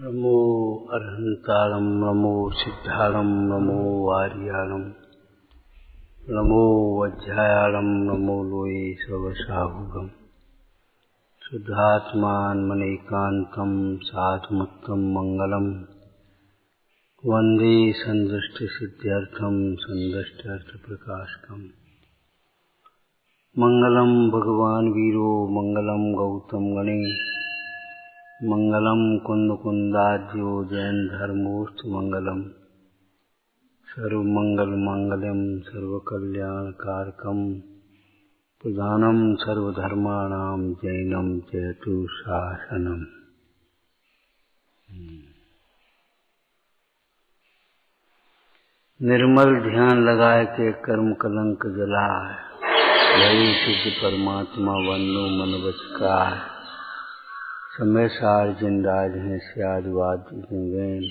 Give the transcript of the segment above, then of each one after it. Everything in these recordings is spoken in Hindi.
नमो अरहंतारं नमो सिद्धारं नमो वारियारं नमो वज्रायारं नमो लोये सर्वसाहुगं शुद्धात्मान्मनैकान्तं साधुमुत्तमं मंगलम वंदे संदृष्टिसिद्ध्यर्थं संदृष्ट्यर्थप्रकाशकम् मंगलम भगवान वीरो मंगलम गौतम गणे मंगलम कुंदकुंदाज्यो जैन धर्मोस्त मंगलम सर्वमंगल मांगल्यम सर्वकल्याणकारकम प्रधानम सर्वधर्माणां जैनम जयतु शासनम। निर्मल ध्यान लगाए के कर्म कलंक जलाए, यही सिद्ध परमात्मा वंदो मन बचकाय। समय सार जिंदाज हैं स्यादवाद जिंगेन,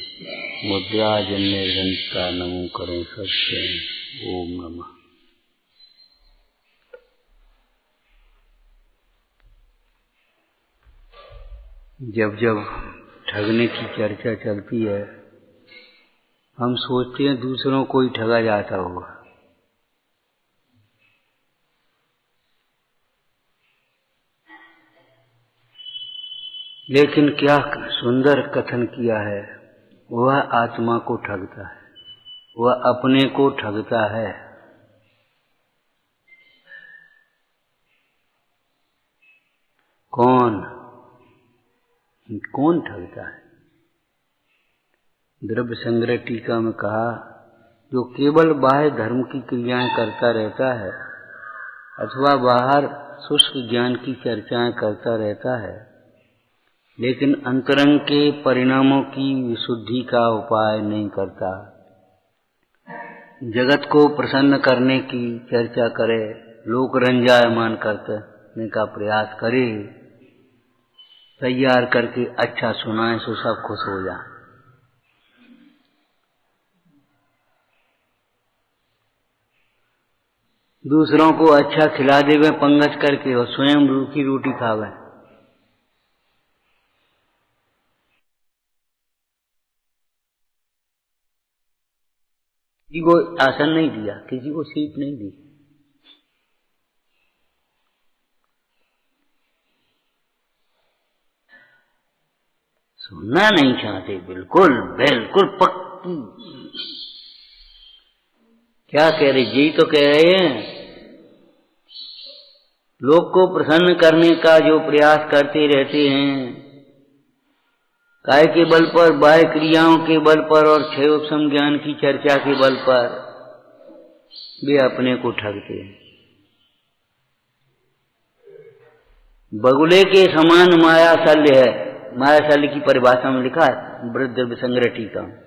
मुद्रा जन्य घंटा नमो करें सबसे। ओम नमः। जब जब ठगने की चर्चा चलती है, हम सोचते हैं दूसरों को ही ठगा जाता होगा, लेकिन क्या सुंदर कथन किया है। वह आत्मा को ठगता है, वह अपने को ठगता है। कौन ठगता है? द्रव्य संग्रह टीका में कहा, जो केवल बाह्य धर्म की क्रियाएं करता रहता है अथवा बाहर शुष्क ज्ञान की चर्चाएं करता रहता है, लेकिन अंतरंग के परिणामों की विशुद्धि का उपाय नहीं करता, जगत को प्रसन्न करने की चर्चा करे, लोक रंजायमान करने का प्रयास करे, तैयार करके अच्छा सुनाए तो सब खुश हो जाए। दूसरों को अच्छा खिला देवे पंगत करके और स्वयं रूखी रोटी खावे। किसी को आसन नहीं दिया, किसी को सीट नहीं दी, सुनना नहीं चाहते। बिल्कुल बिल्कुल पक्की। क्या कह रहे? यही तो कह रहे हैं, लोग को प्रसन्न करने का जो प्रयास करते रहते हैं, काय के बल पर, बाह्य क्रियाओं के बल पर और क्षयोपशम ज्ञान की चर्चा के बल पर वे अपने को ठगते हैं। बगुले के समान माया शल्य है। माया शल्य की परिभाषा में लिखा है द्रव्य संग्रह टीका में,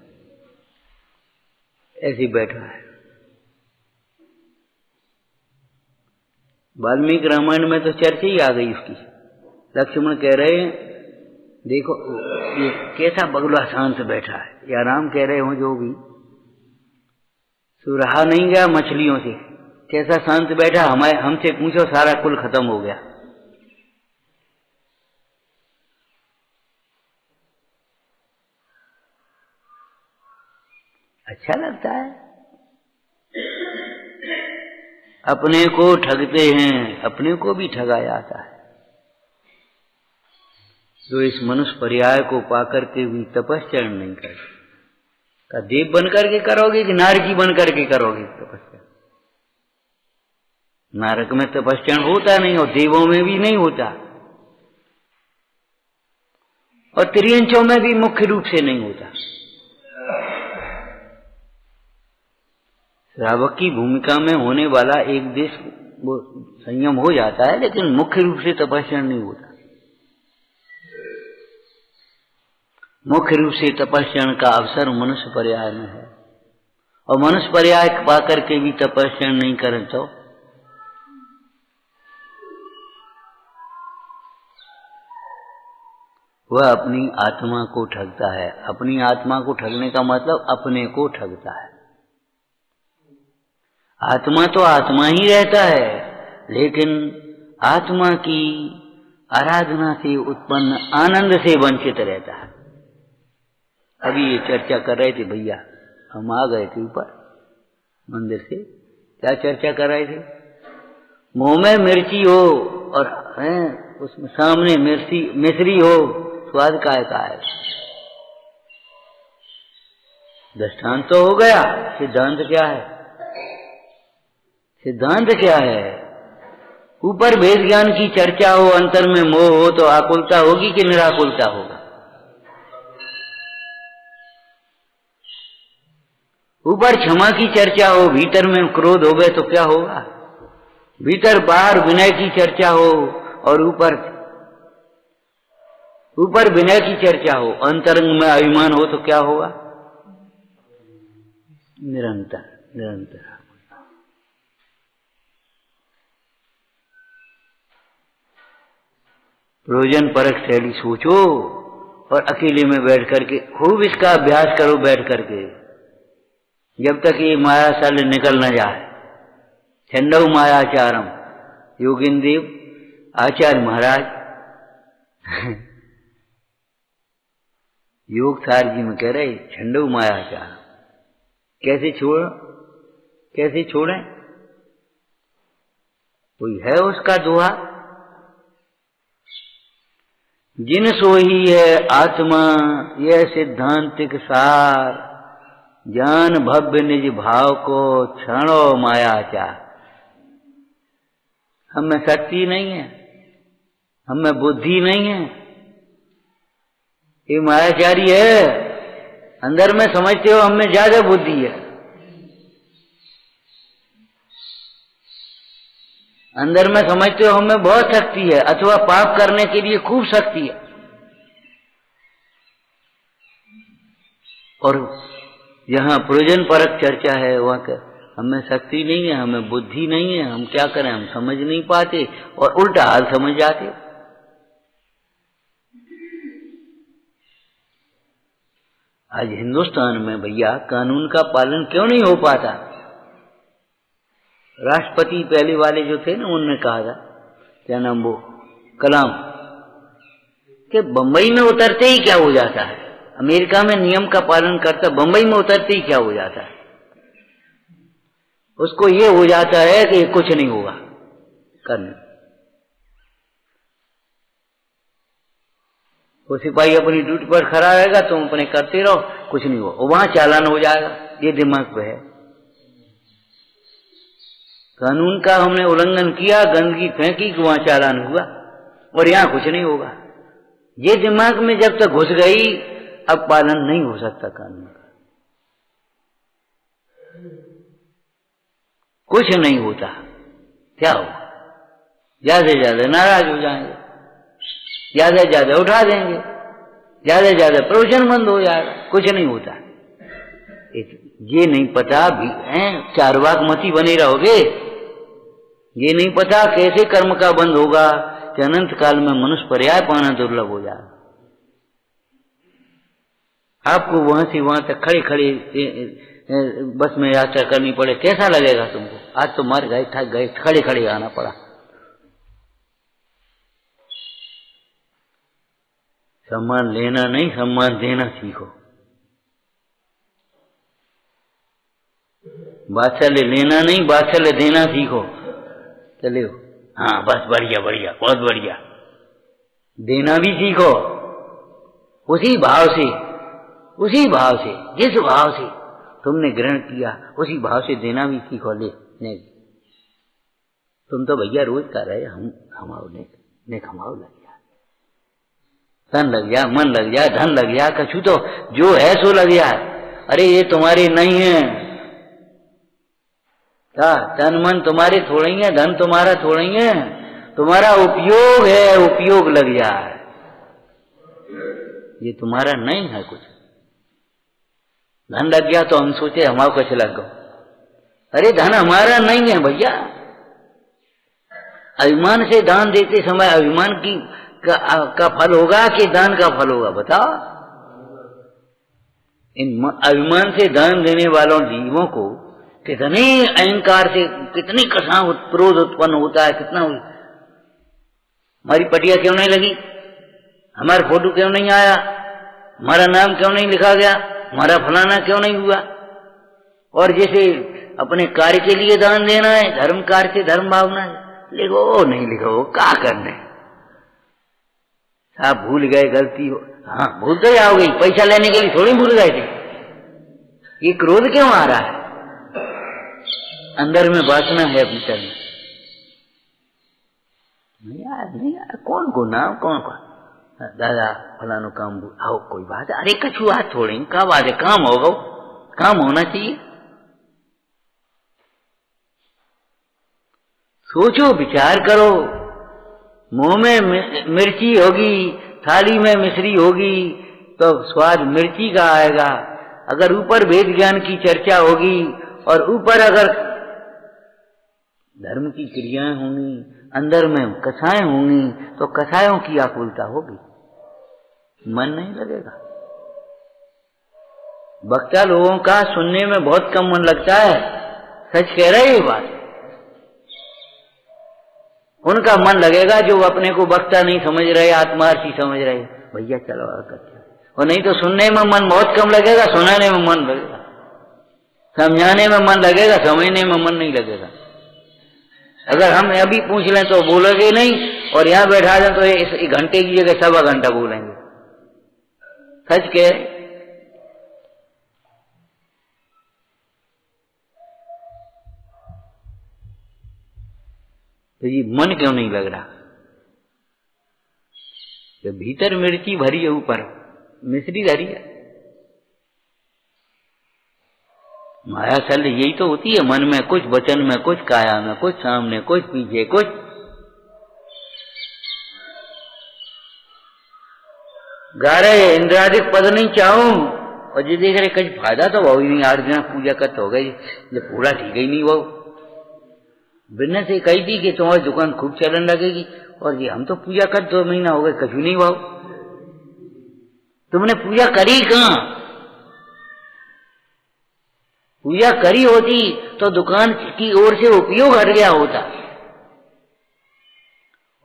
ऐसे बैठा है। वाल्मीकि रामायण में तो चर्चा ही आ गई उसकी। लक्ष्मण कह रहे हैं, देखो ये कैसा बगुला शांत बैठा है, या राम कह रहे हो जो भी, सो रहा नहीं गया मछलियों से, कैसा शांत बैठा, हमसे पूछो सारा कुल खत्म हो गया। अच्छा लगता है। अपने को ठगते हैं, अपने को भी ठगा जाता है। जो इस मनुष्य पर्याय को पाकर के भी तपस्चरण नहीं करते, का देव बन करके करोगे कि नारकी बन करके करोगे तपस्या? नारक में तपस्चरण होता नहीं और देवों में भी नहीं होता, और त्रियंचों में भी मुख्य रूप से नहीं होता। श्रावक की भूमिका में होने वाला एक देश वो संयम हो जाता है, लेकिन मुख्य रूप से तपस्चरण नहीं होता। मुख्य रूप से तपस्चरण का अवसर मनुष्य पर्याय में है, और मनुष्य पर्याय पाकर के भी तपस्चरण नहीं करें तो वह अपनी आत्मा को ठगता है। अपनी आत्मा को ठगने का मतलब अपने को ठगता है। आत्मा तो आत्मा ही रहता है, लेकिन आत्मा की आराधना से उत्पन्न आनंद से वंचित रहता है। अभी ये चर्चा कर रहे थे भैया, हम आ गए थे ऊपर मंदिर से। क्या चर्चा कर रहे थे? मुंह में मिर्ची हो और उसमें सामने मिश्री हो, स्वाद का है। दृष्टांत तो हो गया, सिद्धांत क्या है? सिद्धांत क्या है? ऊपर वेद ज्ञान की चर्चा हो, अंतर में मोह हो तो आकुलता होगी कि निराकुलता होगा? ऊपर क्षमा की चर्चा हो, भीतर में क्रोध हो गए तो क्या होगा? भीतर बाहर विनय की चर्चा हो और ऊपर विनय की चर्चा हो, अंतरंग में अभिमान हो तो क्या होगा? निरंतर निरंतर। प्रयोजन परक शैली सोचो और अकेले में बैठ करके खूब इसका अभ्यास करो, बैठ करके, जब तक ये माया साल निकल न जाए। छंडव मायाचारम, योगिंदेव आचार्य महाराज योग सार जी में कह रहे छंडव मायाचारम। कैसे छोड़ें? कोई है उसका दोहा? जिन सोही है आत्मा यह सिद्धांतिक सार, ज्ञान भव्य निज भाव को क्षणो मायाचार। हम में शक्ति नहीं है, हम में बुद्धि नहीं है, ये मायाचारी है। अंदर में समझते हो हम में ज्यादा बुद्धि है, अंदर में समझते हो हमें बहुत शक्ति है, अथवा पाप करने के लिए खूब शक्ति है। और जहां प्रयोजन परक चर्चा है वहां हमें शक्ति नहीं है, हमें बुद्धि नहीं है, हम क्या करें? हम समझ नहीं पाते और उल्टा हाल समझ जाते। आज हिंदुस्तान में भैया कानून का पालन क्यों नहीं हो पाता? राष्ट्रपति पहले वाले जो थे ना, उन्होंने कहा था, क्या नाम वो, कलाम, कि बंबई में उतरते ही क्या हो जाता है? अमेरिका में नियम का पालन करता, बंबई में उतरते ही क्या हो जाता है? उसको ये हो जाता है कि कुछ नहीं होगा करने। वो सिपाही अपनी ड्यूटी पर खड़ा रहेगा, तुम अपने करते रहो, कुछ नहीं होगा, वहां चालान हो जाएगा। ये दिमाग पे है। कानून का हमने उल्लंघन किया, गंदगी फेंकी, वहां चालान हुआ, और यहां कुछ नहीं होगा। ये दिमाग में जब तक घुस गई, अब पालन नहीं हो सकता कानून का, कुछ नहीं होता। क्या होगा? ज्यादा से ज्यादा नाराज हो जाएंगे, ज्यादा से ज्यादा उठा देंगे, ज्यादा से ज्यादा प्रवचन बंद हो जाएगा, कुछ नहीं होता। ये नहीं पता भी है, चारवाक मती बने रहोगे। ये नहीं पता कैसे कर्म का बंद होगा कि अनंत काल में मनुष्य पर्याय पाना दुर्लभ हो जाए। आपको वहां से वहां तक खड़े खड़े बस में यात्रा करनी पड़े, कैसा लगेगा तुमको? आज तो मर गए, थक गए, खड़े खड़े आना पड़ा। सम्मान लेना नहीं, सम्मान देना सीखो। वात्सल्य लेना नहीं, वात्सल्य देना सीखो। चले हो, हाँ बस बढ़िया बढ़िया, बहुत बढ़िया। देना भी सीखो, उसी भाव से, जिस भाव से तुमने ग्रहण किया, उसी भाव से देना भी सीखो। ले नहीं, तुम तो भैया रोज कर रहे, हम हमाओ ने खमाओ लग गया, तन लग गया, मन लग गया, धन लग गया, कछु तो जो है सो लग गया। अरे ये तुम्हारे नहीं है, क्या तन मन तुम्हारे थोड़े ही है, धन तुम्हारा थोड़े ही है, तुम्हारा उपयोग है, उपयोग लग जाए, ये तुम्हारा नहीं है कुछ। धन लग गया तो हम सोचे हमारा कुछ लग गो। अरे धन हमारा नहीं है भैया। अभिमान से दान देते समय अभिमान की का फल होगा कि दान का फल होगा? बताओ। इन अभिमान से दान देने वालों जीवों को कितने अहंकार से कितनी कसा क्रोध उत्पन्न होता है, कितना हमारी पटिया क्यों नहीं लगी, हमारा फोटो क्यों नहीं आया, हमारा नाम क्यों नहीं लिखा गया, हमारा फलाना क्यों नहीं हुआ। और जैसे अपने कार्य के लिए दान देना है, धर्म कार्य से धर्म भावना है, लिखो नहीं लिखो, क्या करने, आप भूल गए, गलती हो, हाँ भूल तो आ गई, पैसा लेने के लिए थोड़ी भूल गए थे। ये क्रोध क्यों आ रहा है, अंदर में वासना है, भीतर में नहीं यार कौन को नाम कौन दादा फलानो काम आओ, कोई बात है, अरे कछु बात थोड़ी, क्या बात है, काम होगा, काम होना चाहिए। सोचो, विचार करो, मुंह में मिर्ची होगी, थाली में मिश्री होगी, तो स्वाद मिर्ची का आएगा। अगर ऊपर वेद ज्ञान की चर्चा होगी और ऊपर अगर धर्म की क्रियाएं होंगी, अंदर में कथाएं होंगी, तो कथाओं की आकुलता होगी, मन नहीं लगेगा। वक्ता लोगों का सुनने में बहुत कम मन लगता है, सच कह रहे ये बात। उनका मन लगेगा जो अपने को वक्ता नहीं समझ रहे, आत्मार्थी समझ रहे, भैया चलो करते, और नहीं तो सुनने में मन बहुत कम लगेगा, सुनाने में मन लगेगा, समझाने में मन लगेगा, समझने में मन नहीं लगेगा। अगर हम अभी पूछ लें तो बोलोगे नहीं, और यहाँ बैठा दें तो एक घंटे की जगह 1.25 घंटा बोलेंगे, सच कह। तो ये मन क्यों नहीं लग रहा, तो भीतर मिर्ची भरी है, ऊपर मिश्री धरी है। माया सल यही तो होती है, मन में कुछ, वचन में कुछ, काया में कुछ, सामने कुछ, पीछे कुछ। गा रहे इंद्रादिक पद नहीं चाहूं, और जो देख रहे कुछ फायदा तो वो ही नहीं, 8 दिन पूजा करते हो गई, जब पूरा ठीक ही नहीं वो। बिना से कही थी कि तुम्हारी दुकान खूब चलन लगेगी, और ये हम तो पूजा कर 2 महीना हो गए, कछु नहीं भाव। तुमने पूजा करी कहाँ, पूजा करी होती तो दुकान की ओर से उपयोग हट गया होता,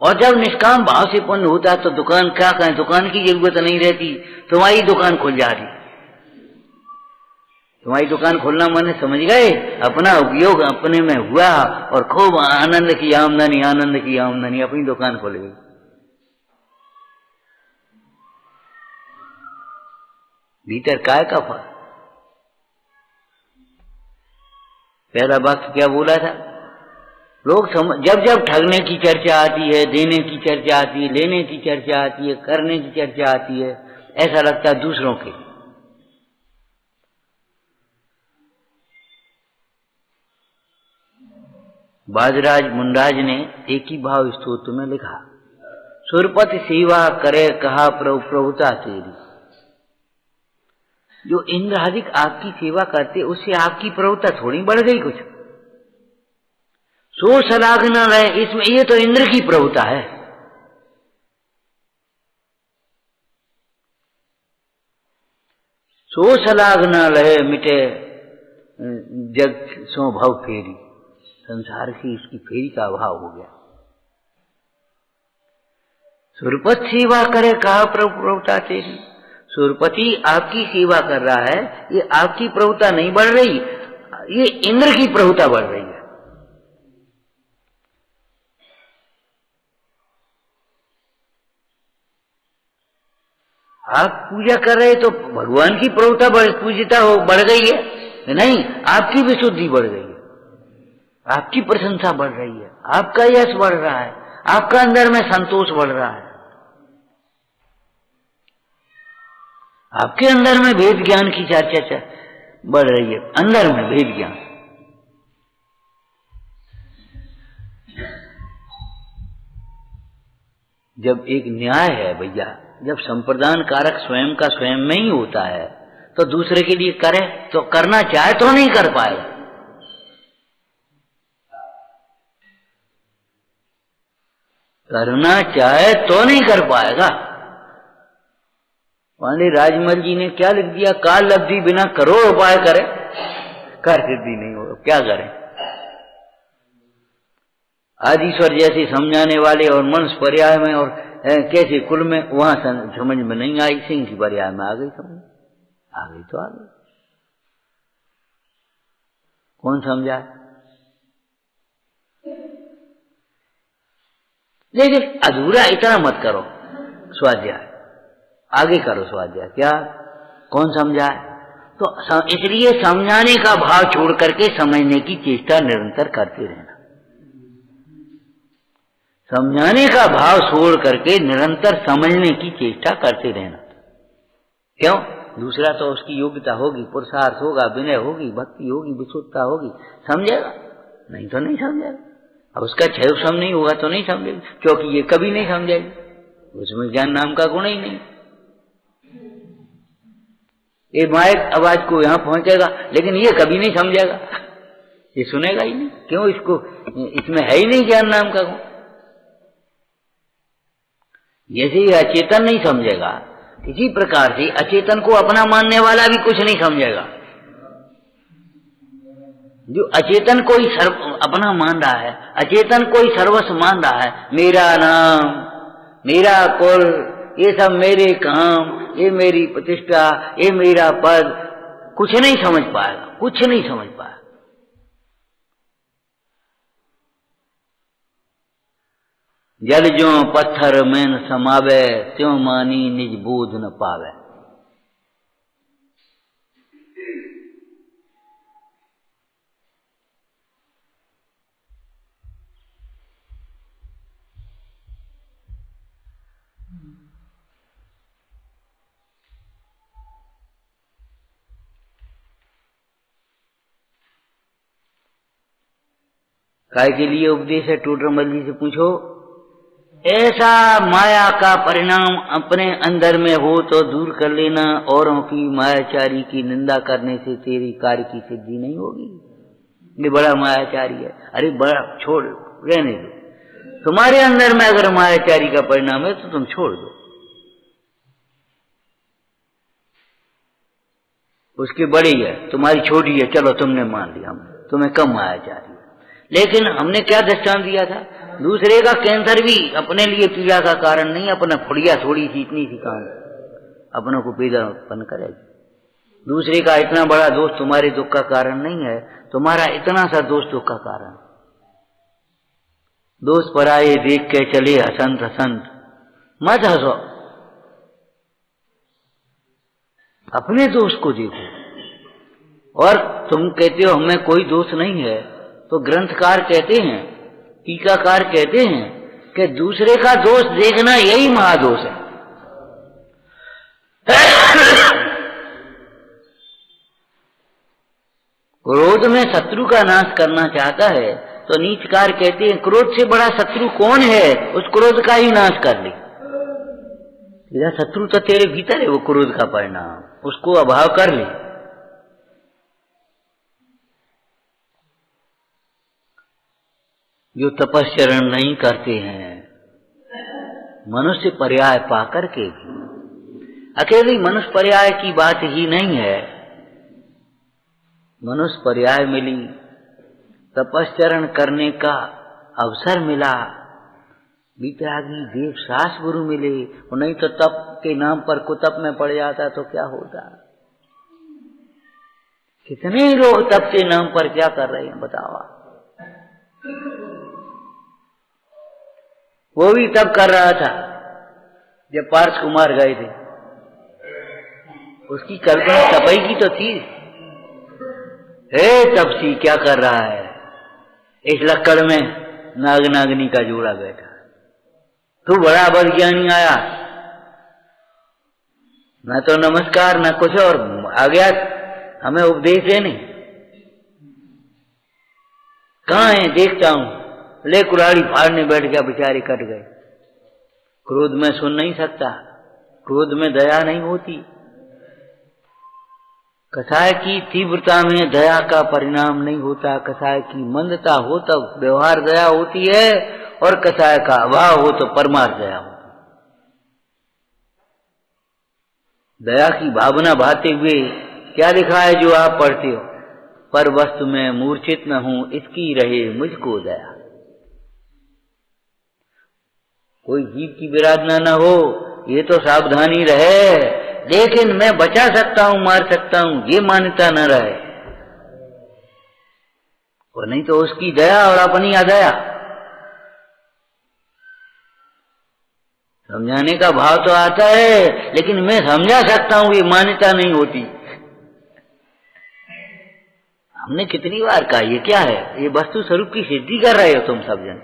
और जब निष्काम भाव से पुण्य होता तो दुकान क्या कहें, दुकान की जरूरत नहीं रहती, तुम्हारी दुकान खुल जाती। तुम्हारी दुकान खोलना मैंने समझ गए, अपना उपयोग अपने में हुआ, और खूब आनंद की आमदनी, आनंद की आमदनी, अपनी दुकान खोल गई। भीतर काय का फल। पहला वाक्य क्या बोला था, लोग जब जब ठगने की चर्चा आती है, देने की चर्चा आती है, लेने की चर्चा आती है, करने की चर्चा आती है, ऐसा लगता है दूसरों के। बाजराज मुंडाज ने एक ही भाव स्तोत्र में लिखा, सुरपति सेवा करे कहा प्रभुता तेरी। जो इंद्र आदिक आपकी सेवा करते, उससे आपकी प्रभुता थोड़ी बढ़ गई कुछ। सो सलाग न रहे इसमें, ये तो इंद्र की प्रभुता है। सो सलाग न रहे मिटे जग सो भाव फेरी, संसार की इसकी फेरी का अभाव हो गया। सुरपति सेवा करे कहा प्रभुता तेरी। सुरपति आपकी सेवा कर रहा है, ये आपकी प्रभुता नहीं बढ़ रही, ये इंद्र की प्रभुता बढ़ रही है। आप पूजा कर रहे तो भगवान की प्रभुता पूजिता हो बढ़ गई है, नहीं, आपकी विशुद्धि बढ़ गई है, आपकी प्रशंसा बढ़ रही है, आपका यश बढ़ रहा है, आपका अंदर में संतोष बढ़ रहा है, आपके अंदर में वेद ज्ञान की चर्चा बढ़ रही है, अंदर में वेद ज्ञान। जब एक न्याय है भैया, जब संप्रदान कारक स्वयं का स्वयं में ही होता है, तो दूसरे के लिए करे तो करना चाहे तो नहीं कर पाएगा। करना चाहे तो नहीं कर पाएगा। पांडे राजमल जी ने क्या लिख दिया, काल लब्धि बिना करोड़ उपाय करे कर सिद्धि नहीं हो, क्या करें। आदिश्वर जैसे समझाने वाले और मनुष्य पर्याय में और कैसे कुल में, वहां समझ में नहीं आई, सिंह की बरिया में आ गई समझ, आ गई तो आ गई। कौन समझा? लेकिन अधूरा इतना मत करो स्वाध्याय, आगे करो स्वाध्याय। क्या? कौन समझाए? तो इसलिए समझाने का भाव छोड़ करके समझने की चेष्टा निरंतर करते रहना। समझाने का भाव छोड़ करके निरंतर समझने की चेष्टा करते रहना। क्यों? दूसरा तो उसकी योग्यता होगी, पुरुषार्थ होगा, विनय होगी, भक्ति होगी, विशुद्धता होगी, समझेगा, नहीं तो नहीं समझेगा। अब उसका क्षय सम नहीं होगा तो नहीं समझेगी, क्योंकि ये कभी नहीं समझेगी, उसमें ज्ञान नाम का गुण ही नहीं। ये माइक आवाज को यहां पहुंचेगा, लेकिन ये कभी नहीं समझेगा, ये सुनेगा ही नहीं। क्यों? इसको, इसमें है ही नहीं ज्ञान नाम का गुण। जैसे ये अचेतन नहीं समझेगा, इसी प्रकार से अचेतन को अपना मानने वाला भी कुछ नहीं समझेगा। जो अचेतन को ही अपना मान रहा है, अचेतन को ही सर्वस्व मान रहा है, मेरा नाम, मेरा कुल, ये सब मेरे काम, ये मेरी प्रतिष्ठा, ये मेरा पद, कुछ नहीं समझ पाएगा, कुछ नहीं समझ पाएगा। जल ज्यों पत्थर में न समावे, त्यों मानी निज बोध न पावे। काय के लिए उपदेश है? टोडरमल जी से पूछो। ऐसा माया का परिणाम अपने अंदर में हो तो दूर कर लेना, औरों की मायाचारी की निंदा करने से तेरी कार्य की सिद्धि नहीं होगी। ये बड़ा मायाचारी है, अरे बड़ा छोड़, रहने दो। तुम्हारे अंदर में अगर मायाचारी का परिणाम है तो तुम छोड़ दो, उसकी बड़ी है, तुम्हारी छोटी है, चलो तुमने मान लिया, हम तुम्हें कम मायाचारी है। लेकिन हमने क्या दृष्टांत दिया था? दूसरे का कैंसर भी अपने लिए पीड़ा का कारण नहीं, अपना फुड़िया थोड़ी सी इतनी सी काम अपनों को पीड़ा उत्पन्न करेगी। दूसरे का इतना बड़ा दोष तुम्हारे दुख का कारण नहीं है, तुम्हारा इतना सा दोष दुख का कारण। दोष पराये देख के चले हसंत हसंत, मत हंसो, अपने दोष को देखो। और तुम कहते हो हमें कोई दोष नहीं है, तो ग्रंथकार कहते हैं, टीकाकार कहते हैं कि दूसरे का दोष देखना यही महादोष है। क्रोध में शत्रु का नाश करना चाहता है तो नीचकार कहते हैं क्रोध से बड़ा शत्रु कौन है, उस क्रोध का ही नाश कर ले। तेरा शत्रु तो तेरे भीतर है, वो क्रोध का परिणाम, उसको अभाव कर ले। जो तपस्चरण नहीं करते हैं, मनुष्य पर्याय पाकर के भी, अकेली मनुष्य पर्याय की बात ही नहीं है, मनुष्य पर्याय मिली, तपस्चरण करने का अवसर मिला, वितरागी देव सास गुरु मिले, और नहीं तो तप के नाम पर कुतप में पड़ जाता तो क्या होता। कितने लोग तप के नाम पर क्या कर रहे हैं बताओ। वो भी तब कर रहा था जब पार्थ कुमार गए थे, उसकी कल्पना तपई की तो थी। हे तपसी क्या कर रहा है, इस लक्कड़ में नाग नागनी का जोड़ा बैठा, तू बड़ा वैज्ञानी आया, न तो नमस्कार न कुछ और आ गया हमें उपदेश देने। कहाँ है देखता हूं, ले कुल्हाड़ी फाड़ने बैठ गया, बेचारे कट गए। क्रोध में सुन नहीं सकता, क्रोध में दया नहीं होती। कसाय की तीव्रता में दया का परिणाम नहीं होता, कसाय की मंदता हो तब व्यवहार दया होती है, और कसाय का अभाव हो तो परमार्थ दया होती है। दया की भावना भाते हुए क्या लिखा है जो आप पढ़ते हो, पर वस्तु में मूर्छित न हूं, इसकी रहे मुझको दया। कोई जीव की विराधना न हो, ये तो सावधानी रहे, लेकिन मैं बचा सकता हूं, मार सकता हूं, ये मान्यता न रहे। और नहीं तो उसकी दया और अपनी अदया। समझाने का भाव तो आता है, लेकिन मैं समझा सकता हूं, ये मान्यता नहीं होती। हमने कितनी बार कहा ये क्या है, ये वस्तु स्वरूप की सिद्धि कर रहे हो तुम सब जन।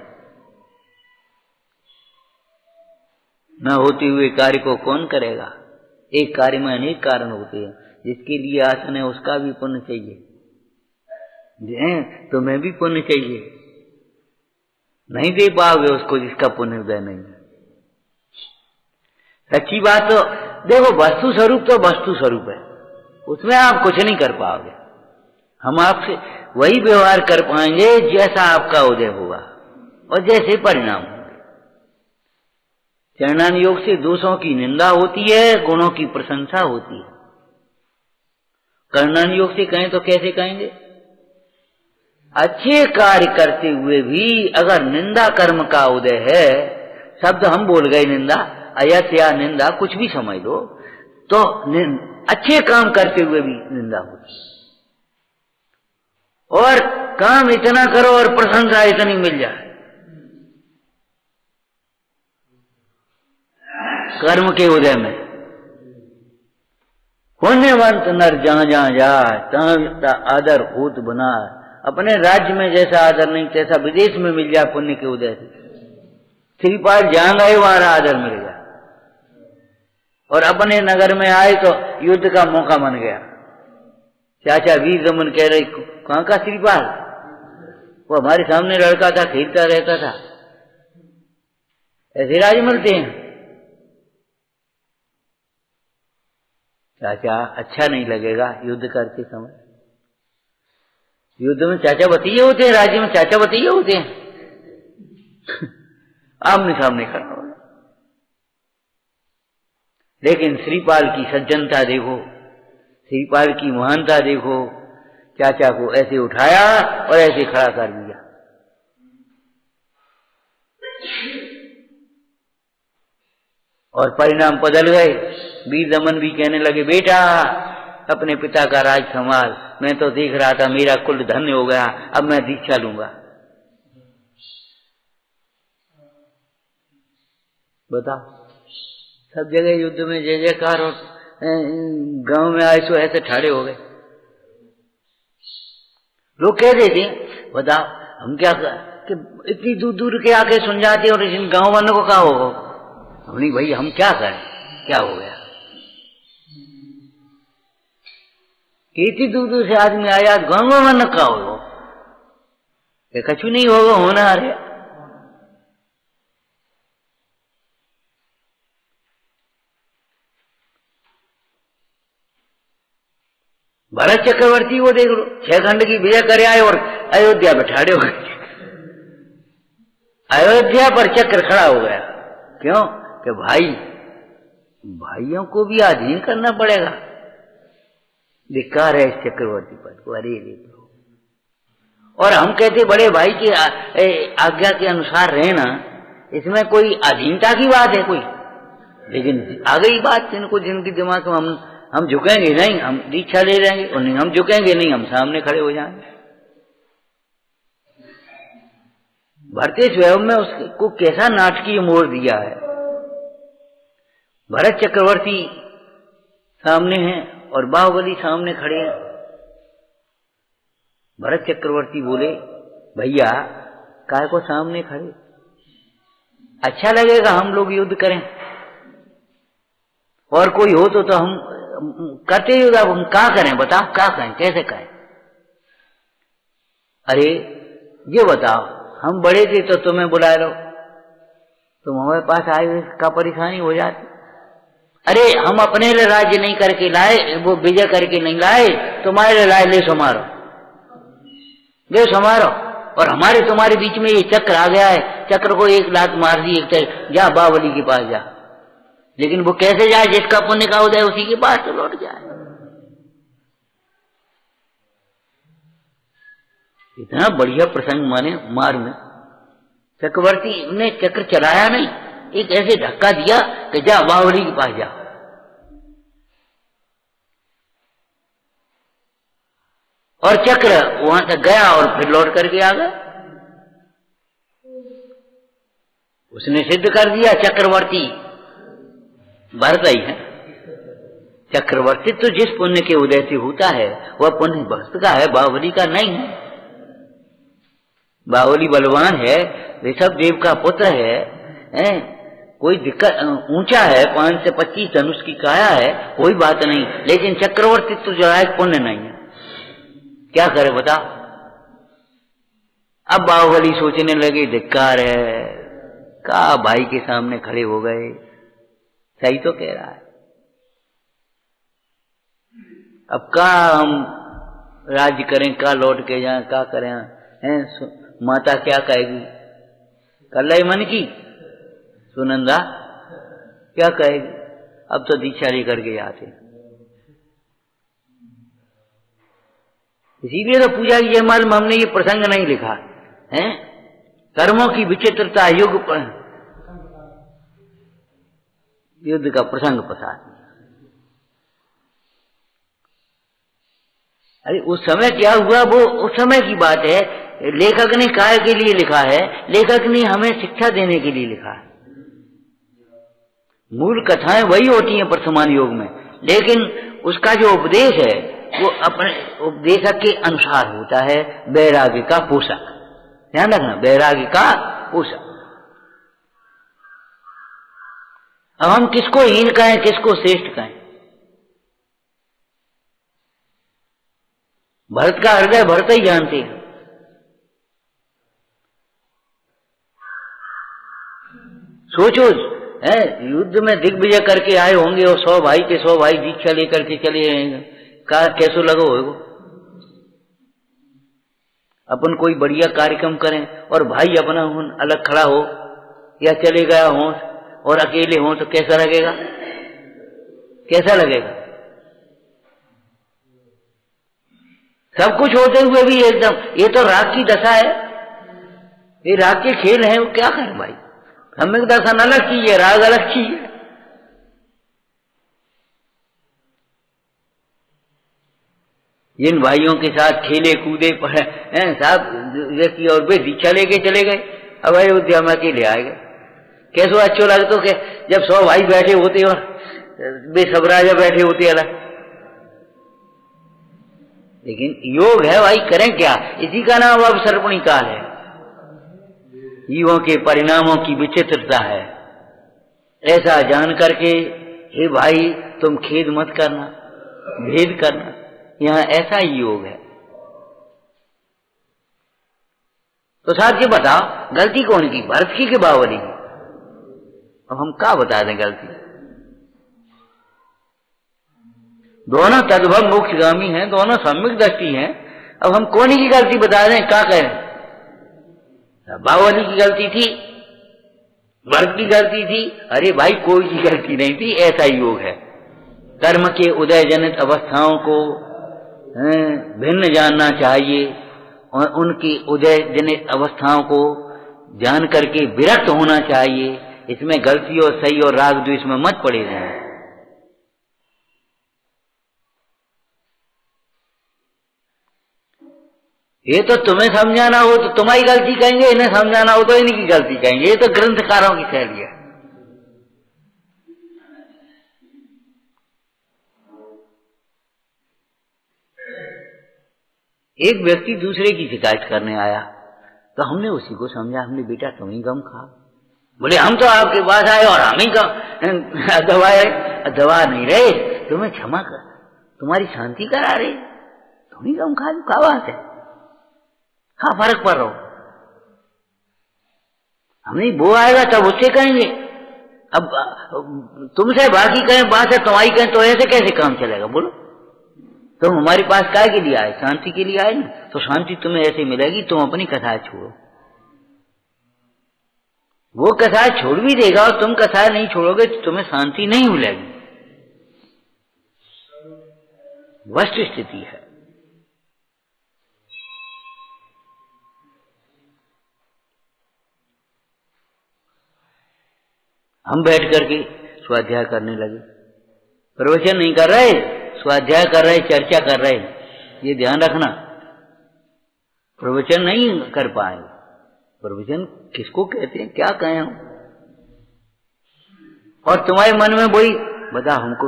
न होते हुए कार्य को कौन करेगा? एक कार्य में अनेक कारण होते हैं। जिसके लिए आसन है उसका भी पुण्य चाहिए, तुम्हें भी पुण्य चाहिए। नहीं दे पाओगे उसको जिसका पुण्य उदय नहीं है। सच्ची बात तो देखो, वस्तु स्वरूप तो वस्तु स्वरूप है, उसमें आप कुछ नहीं कर पाओगे। हम आपसे वही व्यवहार कर पाएंगे जैसा आपका उदय होगा और जैसे परिणाम होंगे। चरणान योग से दोषों की निंदा होती है, गुणों की प्रशंसा होती है। कर्णान योग से कहें तो कैसे कहेंगे? अच्छे कार्य करते हुए भी अगर निंदा कर्म का उदय है, शब्द हम बोल गए निंदा, अयस या निंदा कुछ भी समझ लो, तो अच्छे काम करते हुए भी निंदा होती। और काम इतना करो और प्रशंसा इतनी मिल जाए। कर्म के उदय में पुण्यवंत नर जहां जहां जाए तहां आदर होत बना। अपने राज्य में जैसा आदर नहीं तैसा विदेश में मिल जाए पुण्य के उदय से। श्रीपाद जहां गए वहां आदर मिल गया, और अपने नगर में आए तो युद्ध का मौका बन गया। चाचा वीर दमन कह रहे, कहां का श्रीपाद? वो हमारे सामने लड़का था, खेलता रहता था। ऐसे राज मिलते हैं। चाचा अच्छा नहीं लगेगा युद्ध करते समय। युद्ध में चाचा भतीजे होते हैं, राज्य में चाचा भतीजे होते हैं। आमने सामने खड़ा हो। लेकिन श्रीपाल की सज्जनता देखो, श्रीपाल की महानता देखो। चाचा को ऐसे उठाया और ऐसे खड़ा कर दिया। और परिणाम बदल गए। वीर दमन भी कहने लगे, बेटा अपने पिता का राज संभाल। मैं तो देख रहा था मेरा कुल धन्य हो गया, अब मैं दीक्षा लूंगा। बताओ, सब जगह युद्ध में जय जयकार, और गांव में आए सो ऐसे ठाड़े हो गए। लोग कह देते, बताओ हम क्या कि इतनी दूर दूर के आके सुन जाते और इन गांव वालों को क्या होगा? हमने भाई हम क्या करें, क्या हो गया? इतनी दूर दूर से आदमी आया, गांव वालों का होगा? कछु नहीं होगा, होना आ रहा। भरत चक्रवर्ती वो देख लो, 6 खंड की विजय करे आए और अयोध्या में ठाड़े हो गए। अयोध्या पर चक्र खड़ा हो गया। क्यों? कि भाइयों को भी अधीन करना पड़ेगा। धिक्कार है इस चक्रवर्ती पर। अरे और हम कहते बड़े भाई की आज्ञा के अनुसार रहना, इसमें कोई अधीनता की बात है कोई? लेकिन आ गई बात इनको, जिनकी दिमाग में हम झुकेंगे नहीं, हम दीक्षा ले जाएंगे, और नहीं हम झुकेंगे नहीं, हम सामने खड़े हो जाएंगे। भारतीय स्वयं में उसको कैसा नाटकीय मोड़ दिया है। भरत चक्रवर्ती सामने हैं और बाहुबली सामने खड़े हैं। भरत चक्रवर्ती बोले, भैया काय को सामने खड़े? अच्छा लगेगा हम लोग युद्ध करें, और कोई हो तो हम करते ही, हम क्या करें बताओ, क्या करें, कैसे करें? अरे ये बताओ, हम बड़े थे तो तुम्हें बुला लो, तुम हमारे पास आए का परेशानी हो जाती। अरे हम अपने लिए राज्य नहीं करके लाए, वो विजय करके नहीं लाए, तुम्हारे लिए लाए, ले समारो, ले समारो। और हमारे तुम्हारे बीच में ये चक्र आ गया है, चक्र को एक लात मार दी, जा बाहुबली के पास जा। लेकिन वो कैसे जाए? जिसका पुण्य का उदय उसी के पास तो लौट जाए। इतना बढ़िया प्रसंग माने मार में चक्रवर्ती ने चक्र चलाया नहीं, एक ऐसे धक्का दिया कि जा बावली के पास जा। और चक्र वहां तक गया और फिर लौट करके आ गया। उसने सिद्ध कर दिया चक्रवर्ती भरत ही है। चक्रवर्ती तो जिस पुण्य के उदय से होता है वह पुण्य भक्त का है, बावली का नहीं है। बावली बलवान है, ऋषभ देव का पुत्र है, कोई दिक्कत, ऊंचा है, 5 से 25 धनुष की काया है, कोई बात नहीं। लेकिन चक्रवर्ती तो जो है पुण्य नहीं है, क्या करे बता। अब बाहुबली सोचने लगे धिक्कार है, का भाई के सामने खड़े हो गए, सही तो कह रहा है। अब का हम राज्य करें, का लौट के जाएं, का करें, हैं माता क्या कहेगी, कर लाई मन की सुनंदा क्या कहेगी। अब तो दीक्षा लेकर के आते, इसीलिए तो पूजा की जयमाल में हमने ये प्रसंग नहीं लिखा है, कर्मों की विचित्रता युग पर युद्ध का प्रसंग प्रसाद। अरे उस समय क्या हुआ वो उस समय की बात है। लेखक ने काय के लिए लिखा है, लेखक ने हमें शिक्षा देने के लिए लिखा है। मूल कथाएं वही होती हैं वर्तमान युग में, लेकिन उसका जो उपदेश है वो अपने उपदेशक के अनुसार होता है, वैराग्य का पोषक। ध्यान रखना, वैराग्य का पोषक। अब हम किसको हीन कहें, किसको श्रेष्ठ कहें। भरत का हृदय भरत ही जानते हैं। सोचो है, युद्ध में दिग्विजय करके आए होंगे और 100 भाई के 100 भाई दीक्षा लेकर के चले जाएंगे, का कैसो लगो होगा। अपन कोई बढ़िया कार्यक्रम करें और भाई अपना अलग खड़ा हो या चले गया हो और अकेले हो तो कैसा लगेगा, कैसा लगेगा। सब कुछ होते हुए भी एकदम, ये तो राग की दशा है, ये राग के खेल हैं, वो क्या करें भाई। सम्यक दर्शन अलग चीज है, राग अलग चीज है। जिन भाइयों के साथ खेले कूदे पड़े साहब व्यक्ति और वे दीक्षा लेके चले गए, अब अयोध्या में अकेले आए गए, कैसो अच्छो लगता कि जब 100 भाई बैठे होते और वे सब राजा बैठे होते अलग। लेकिन योग है भाई, करें क्या, इसी का नाम अवसर्पणी काल है। जीवों के परिणामों की विचित्रता है, ऐसा जान करके हे भाई तुम खेद मत करना, भेद करना, यहां ऐसा ही योग है। तो साथ ये बताओ गलती कौन की, भरत की कि बावली की। अब हम क्या बता दें गलती, दोनों तद्भव मोक्षगामी हैं, दोनों सम्यक दृष्टि हैं। अब हम कौन की गलती बता दें, क्या कहें। बावली की गलती थी, भरत की गलती थी, अरे भाई कोई की गलती नहीं थी, ऐसा ही योग है। कर्म के उदय जनित अवस्थाओं को भिन्न जानना चाहिए और उनकी उदय जनित अवस्थाओं को जान करके विरक्त होना चाहिए। इसमें गलती और सही और राग द्वेष में मत पड़े जाए। ये तो तुम्हें समझाना हो तो तुम्हारी गलती कहेंगे, इन्हें समझाना हो तो इनकी गलती कहेंगे। ये तो ग्रंथकारों की शैली है। एक व्यक्ति दूसरे की शिकायत करने आया तो हमने उसी को समझा, हमने बेटा तुम ही गम खा। बोले हम तो आपके पास आए और हम ही दवा नहीं रहे, तुम्हें क्षमा कर, तुम्हारी शांति करा रहे, तुम ही गम खा लो, क्या बात है, क्या फर्क पड़ रहा हो। हमने वो आएगा तब उससे कहेंगे, अब तुमसे बाकी कहें, बात है तुम्हारी कहें, तो ऐसे कैसे काम चलेगा। बोलो तुम हमारे पास काय के लिए आए, शांति के लिए आए ना, तो शांति तुम्हें ऐसे मिलेगी, तुम अपनी कथाएं छोड़ो। वो कथाएं छोड़ भी देगा और तुम कथाएं नहीं छोड़ोगे तो तुम्हें शांति नहीं मिलेगी। वस्तु स्थिति है। हम बैठ करके स्वाध्याय करने लगे, प्रवचन नहीं कर रहे, स्वाध्याय कर रहे, चर्चा कर रहे। ये ध्यान रखना, प्रवचन नहीं कर पाए। प्रवचन किसको कहते हैं, क्या कहें हम? और तुम्हारे मन में वही बता हमको,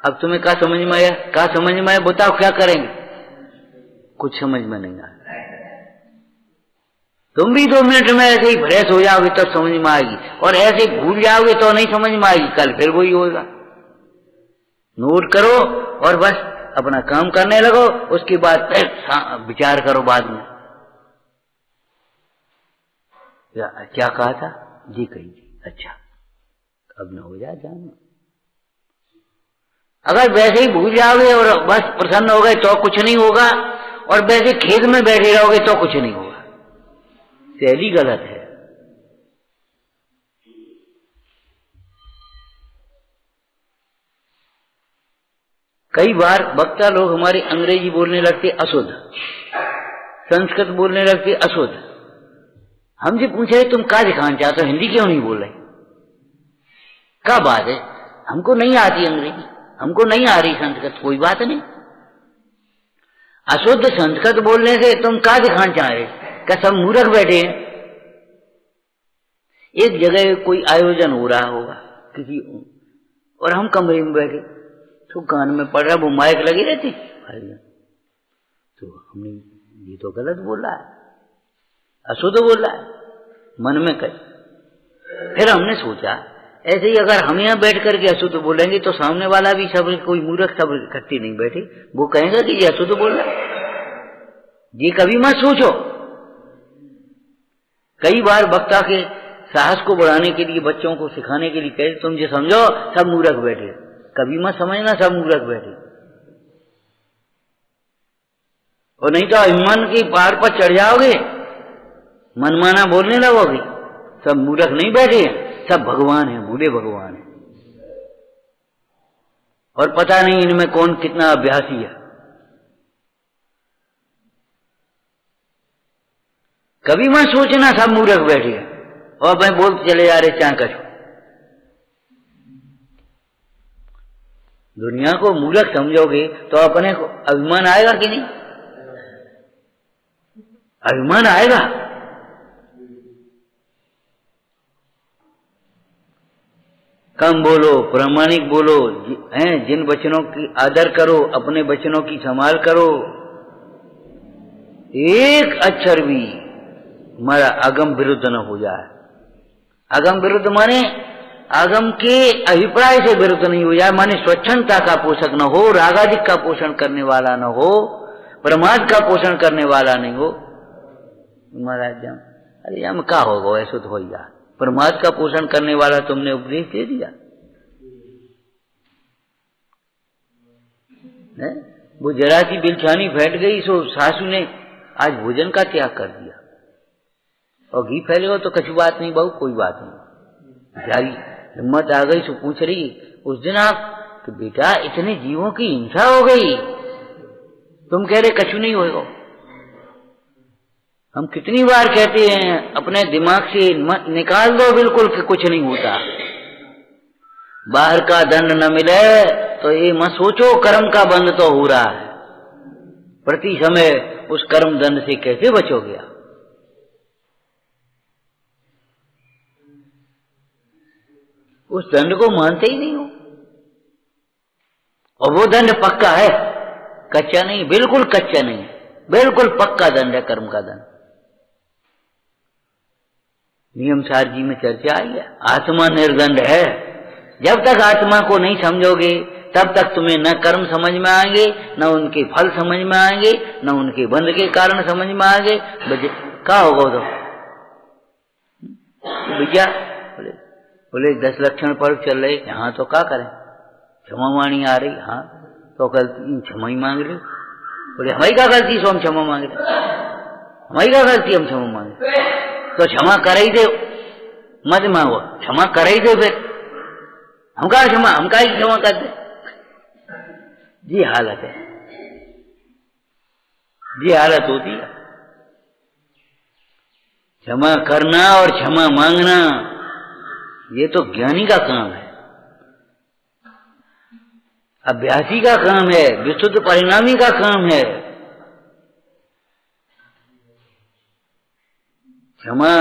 अब तुम्हें क्या समझ में आया, क्या समझ में आया, बताओ क्या करेंगे? कुछ समझ में नहीं आया। तुम भी 2 मिनट में ऐसे ही फ्रेश हो जाओगे तब समझ में आएगी, और ऐसे ही भूल जाओगे तो नहीं समझ में आएगी। कल फिर वही होगा। नोट करो और बस अपना काम करने लगो, उसके बाद फिर विचार करो बाद में। क्या कहा था जी, कही अच्छा, अब न हो जाए जान। अगर वैसे ही भूल जाओगे और बस प्रसन्न हो गए तो कुछ नहीं होगा, और वैसे खेत में बैठे रहोगे तो कुछ नहीं होगा। शैली गलत है। कई बार वक्ता लोग हमारे अंग्रेजी बोलने लगते अशुद्ध, संस्कृत बोलने लगते अशुद्ध। हमसे पूछे तुम क्या दिखाना चाहते हो, हिंदी क्यों नहीं बोल रहे? क्या बात है, हमको नहीं आती अंग्रेजी, हमको नहीं आ रही संस्कृत, कोई बात नहीं। अशुद्ध संस्कृत बोलने से तुम क्या दिखाना चाह रहे? क्या सब मूर्ख बैठे हैं? एक जगह कोई आयोजन हो रहा होगा किसी, और हम कमरे में बैठे, तो कान में पड़ रहा, वो माइक लगी रहती, तो हमने ये तो गलत बोल रहा है, अशुद्ध बोल रहा है, मन में कही। फिर हमने सोचा ऐसे ही अगर हम यहाँ बैठ करके अशुद्ध बोलेंगे तो सामने वाला भी सब, कोई मूर्ख सब इकट्ठी नहीं बैठे, वो कहेगा कि ये अशुद्ध बोल रहा है। ये कभी मत सोचो। कई बार वक्ता के साहस को बढ़ाने के लिए, बच्चों को सिखाने के लिए कहे तुम जो समझो सब मूर्ख बैठे, कभी मत समझना सब मूर्ख बैठे। और नहीं तो अभिमान की पहाड़ पर चढ़ जाओगे, मनमाना बोलने लगोगे, सब मूर्ख नहीं बैठे, सब भगवान है, भूले भगवान है, और पता नहीं इनमें कौन कितना अभ्यासी है। कभी मत सोचना सब मूर्ख बैठे हैं और मैं बोलते चले जा रहे चाकच। दुनिया को मूर्ख समझोगे तो अपने को अभिमान आएगा कि नहीं? अभिमान आएगा। कम बोलो, प्रामाणिक बोलो, जिन वचनों की आदर करो, अपने वचनों की संभाल करो। एक अक्षर भी हमारा अगम विरुद्ध न हो जाए। अगम विरुद्ध माने अगम के अभिप्राय से विरुद्ध नहीं हो जाए, माने स्वच्छंदता का पोषक न हो, रागादिक का पोषण करने वाला न हो, प्रमाद का पोषण करने वाला नहीं हो। महाराज अरे हम क्या होगा, ऐसा तो हो गया। प्रमाद का पोषण करने वाला तुमने उपदेश दे दिया है? वो जरा सी बिलछानी फैट गई, सो सासू ने आज भोजन का त्याग कर दिया, और घी फैलेगा तो कछु बात नहीं, बहू कोई बात नहीं। बेचारी हिम्मत आ गई, सो पूछ रही उस दिन आप कि बेटा इतने जीवों की हिंसा हो गई, तुम कह रहे कछु नहीं होगा। हम कितनी बार कहते हैं अपने दिमाग से निकाल दो बिल्कुल कि कुछ नहीं होता। बाहर का दंड न मिले तो ये मत सोचो कर्म का बंध तो हो रहा है, प्रति समय उस कर्म दंड से कैसे बचोगे आप? उस दंड को मानते ही नहीं हो, और वो दंड पक्का है, कच्चा नहीं, बिल्कुल कच्चा नहीं, बिल्कुल पक्का दंड है कर्म का दंड। नियम सार जी में चर्चा आई है, आत्मा निर्दंड है। जब तक आत्मा को नहीं समझोगे तब तक तुम्हें न कर्म समझ में आएंगे, न उनके फल समझ में आएंगे, न उनके बंध के कारण समझ में आएंगे। क्या होगा तो भैया बोले 10 लक्षण पर्व चल रहे, हाँ तो क्या करें, क्षमा मानी आ रही, हाँ तो गलती क्षमा ही मांग रही। बोले हमारी क्या गलती, सो हम क्षमा मांग रहे, हमारी क्या गलती, हम क्षमा मांगे, तो क्षमा कर ही दे, मत मांगो, क्षमा कर ही दे, फिर हम का क्षमा, हम का ही क्षमा कर दे। जी हालत है, जी हालत होती है। क्षमा करना और क्षमा मांगना ये तो ज्ञानी का काम है, अभ्यासी का काम है, विशुद्ध परिणामी का काम है। क्षमा,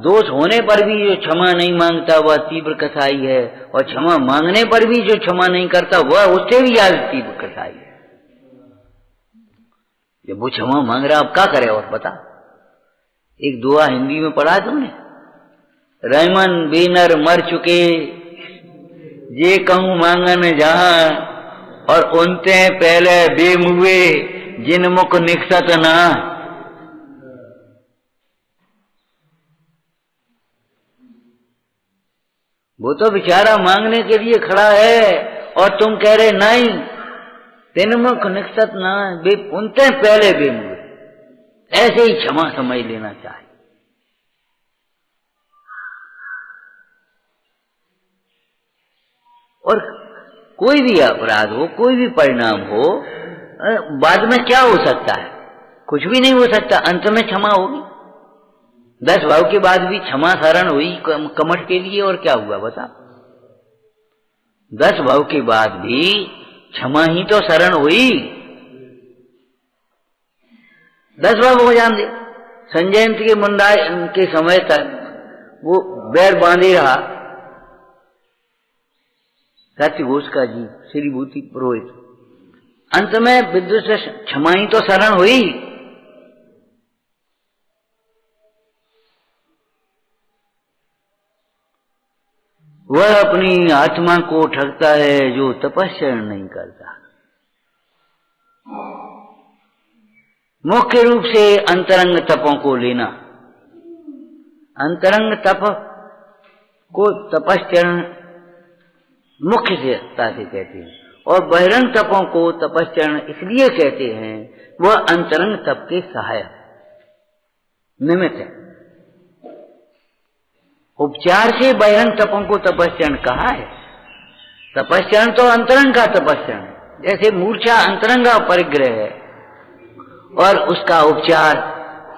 दोष होने पर भी जो क्षमा नहीं मांगता वह तीव्र कसाई है, और क्षमा मांगने पर भी जो क्षमा नहीं करता वह उससे भी ज्यादा तीव्र कसाई है। जब वो क्षमा मांग रहा, अब क्या करे और बता। एक दुआ हिंदी में पढ़ा तुमने, रहमन बेनर मर चुके जे कहूं मांगन जहां, और उनते पहले बेमुए जिन मुख निकसत ना। वो तो बेचारा मांगने के लिए खड़ा है और तुम कह रहे नहीं, तिनमुख निकसत ना उनते पहले बेमुए। ऐसे ही क्षमा समझ लेना चाहिए। और कोई भी अपराध हो, कोई भी परिणाम हो, बाद में क्या हो सकता है? कुछ भी नहीं हो सकता, अंत में क्षमा होगी। 10 भाव के बाद भी क्षमा शरण हुई कमठ के लिए, और क्या हुआ बता। 10 भाव के बाद भी क्षमा ही तो शरण हुई। 10 भाव को जान दे। संजयंत के मुंडा के समय तक वो बैर बांधे रहा, सत्य घोष का जी श्री भूति पुरोहित। अंत में विद्युत से क्षमा ही तो शरण हुई। वह अपनी आत्मा को ठगता है जो तपस्या नहीं करता। मुख्य रूप से अंतरंग तपों को लेना, अंतरंग तप को तपश्चरण मुख्य से कहते हैं, और बहिरंग तपों को तपश्चरण इसलिए कहते हैं वह अंतरंग तप के सहायक निमित्त है। उपचार से बहिरंग तपों को तपश्चरण कहा है। तपश्चरण तो अंतरंग का तपश्चरण है। जैसे मूर्छा अंतरंग का परिग्रह है, और उसका उपचार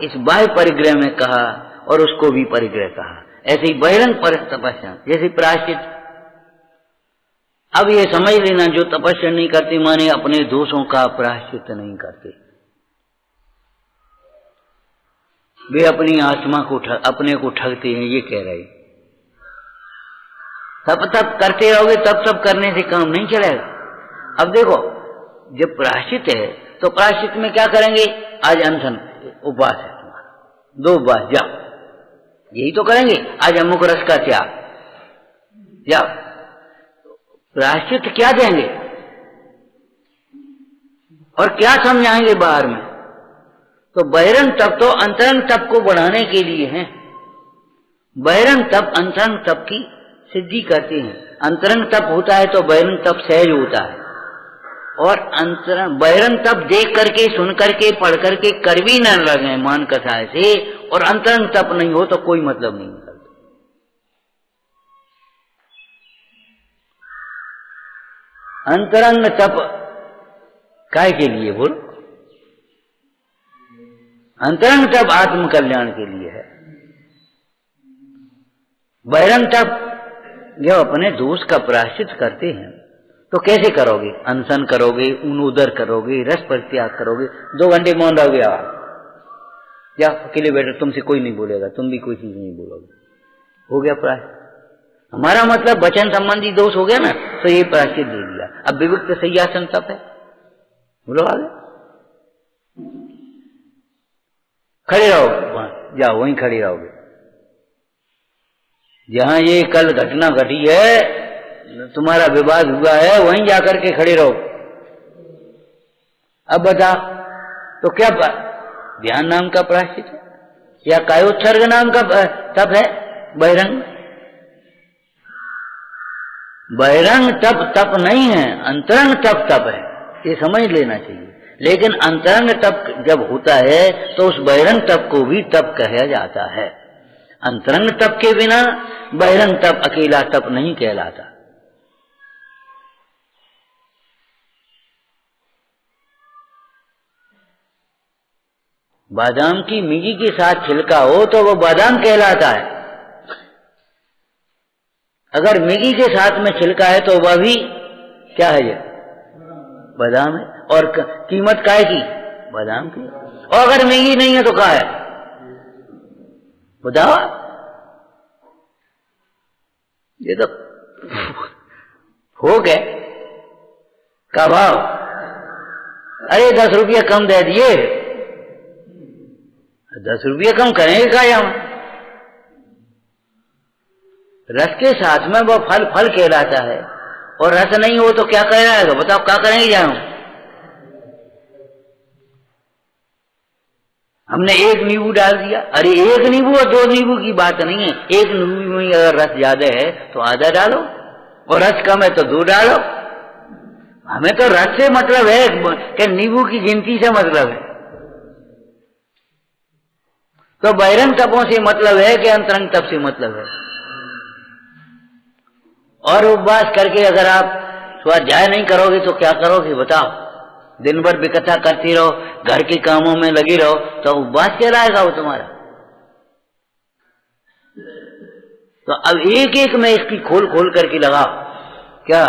इस बाह्य परिग्रह में कहा और उसको भी परिग्रह कहा। ऐसे ही बहिरंग पर तपस्या, जैसे प्रायश्चित। अब ये समझ लेना, जो तपस्या नहीं करते माने अपने दोषों का प्रायश्चित नहीं करते। वे अपनी आत्मा को अपने को ठगते हैं, ये कह रहे। तप करते रहोगे, तप करने से काम नहीं चलेगा। अब देखो, जब प्रायश्चित है तो प्रायश्चित में क्या करेंगे? आज अनशन उपवास है तुम्हारा, 2 उपवास जाओ, यही तो करेंगे। आज अमुक रस का त्याग, जाओ। प्रायश्चित क्या देंगे और क्या समझाएंगे बाहर में? तो बहिरंग तप तो अंतरंग तप को बढ़ाने के लिए है। बहिरंग तप अंतरंग तप की सिद्धि करते हैं। अंतरंग तप होता है तो बहिरंग तप सहज होता है, और बहिरंग तप देख करके, सुन करके, पढ़ करके कर भी न लगे मान कथाएं से, और अंतरंग तप नहीं हो तो कोई मतलब नहीं निकलता। अंतरंग तप काय के लिए बोल? अंतरंग तप आत्म कल्याण के लिए है। बहिरंग तप जब अपने दोष का प्रायश्चित करते हैं तो कैसे करोगे? अनशन करोगे, ऊन-उदर करोगे, रस परित्याग करोगे, 2 घंटे मौन रहोगे। या अकेले बैठे, तुमसे कोई नहीं बोलेगा, तुम भी कोई चीज नहीं बोलोगे, हो गया प्रायश्चित। हमारा मतलब वचन संबंधी दोष हो गया ना, तो ये प्रायश्चित दे दिया। अब विविक्त सय्यासन तप है, बोलो आगे। खड़े रहो, जाओ वहीं खड़े रहोगे। जहां ये कल घटना घटी है, तुम्हारा विवाद हुआ है, वहीं जाकर के खड़े रहो। अब बता, तो क्या ध्यान नाम का प्रायश्चित है या कायोत्सर्ग नाम का तप है? बहिरंग बहिरंग तप नहीं है, अंतरंग तप है, ये समझ लेना चाहिए। लेकिन अंतरंग तप जब होता है तो उस बहिरंग तप को भी तप कहा जाता है। अंतरंग तप के बिना बहिरंग तप अकेला तप नहीं कहलाता। बादाम की मिगी के साथ छिलका हो तो वो बादाम कहलाता है। अगर मैगी के साथ में छिलका है तो वह भी क्या है, ये बादाम है। और कीमत काय की, बादाम की। और अगर मैगी नहीं है तो क्या है, बताओ। ये तो हो गए का भाव, अरे 10 रुपया कम दे दिए, 10 रुपया कम करेंगे क्या यहाँ। रस के साथ में वो फल फल कहलाता है, और रस नहीं हो तो क्या कहलाएगा, बताओ क्या करेंगे जानो। हमने 1 नींबू डाल दिया, अरे 1 नींबू और 2 नींबू की बात नहीं है, 1 नींबू में अगर रस ज्यादा है तो आधा डालो, और रस कम है तो 2 डालो। हमें तो रस से मतलब है कि नींबू की गिनती से मतलब है। तो बहिरंग तपों से मतलब है कि अंतरंग तप से मतलब है। और उपवास करके अगर आप स्वाध्याय नहीं करोगे तो क्या करोगे बताओ। दिन भर विकथा करती रहो, घर के कामों में लगी रहो, तो उपवास कहलाएगा वो तुम्हारा। तो अब एक एक में इसकी खोल खोल करके लगाओ क्या।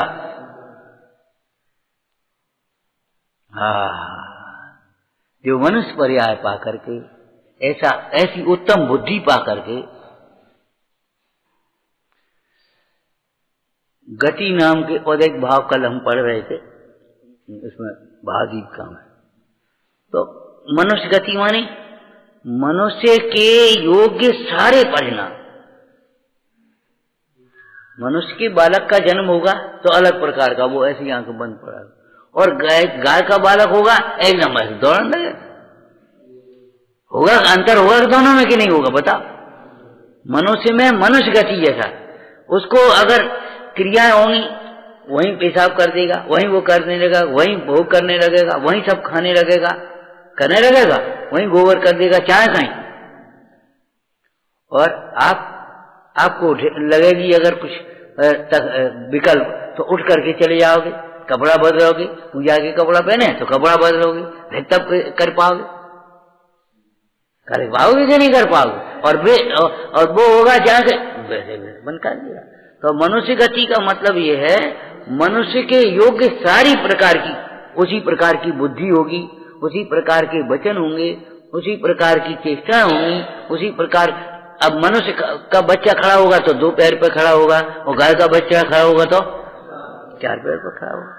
जो मनुष्य पर्याय पा करके, ऐसी उत्तम बुद्धि पा करके गति नाम के और एक भाव कल हम पढ़ रहे थे, इसमें भादीप का है। तो मनुष्य गति माने मनुष्य के योग्य सारे परिणाम। मनुष्य के बालक का जन्म होगा तो अलग प्रकार का, वो ऐसी आंख बंद पड़ा, और गाय का बालक होगा एकदम ऐसे दौड़ने लगे, होगा अंतर होगा दोनों में कि नहीं होगा बताओ। मनुष्य में मनुष्य गति जैसा, उसको अगर क्रियाएं होंगी वहीं पेशाब कर देगा, वहीं वो करने लगेगा, वहीं भोग करने लगेगा, वहीं सब खाने लगेगा, करने लगेगा, वहीं गोबर कर देगा चाहे कहीं। और आपको लगेगी अगर कुछ विकल्प तो उठ करके चले जाओगे, कपड़ा बदलोगे, पूजा के कपड़ा पहने तो कपड़ा बदलोगे, फिर तब कर पाओगे, कर पाओगे कि नहीं कर पाओगे। और वो होगा जहां से वैसे बंद कर दिया। तो मनुष्य गति का मतलब ये है, मनुष्य के योग्य सारी प्रकार की उसी प्रकार की बुद्धि होगी, उसी प्रकार के वचन होंगे, उसी प्रकार की चेष्टा होंगी, उसी प्रकार। अब मनुष्य का बच्चा खड़ा होगा तो 2 पैर पर खड़ा होगा, और गाय का बच्चा खड़ा होगा तो 4 पैर पर खड़ा होगा।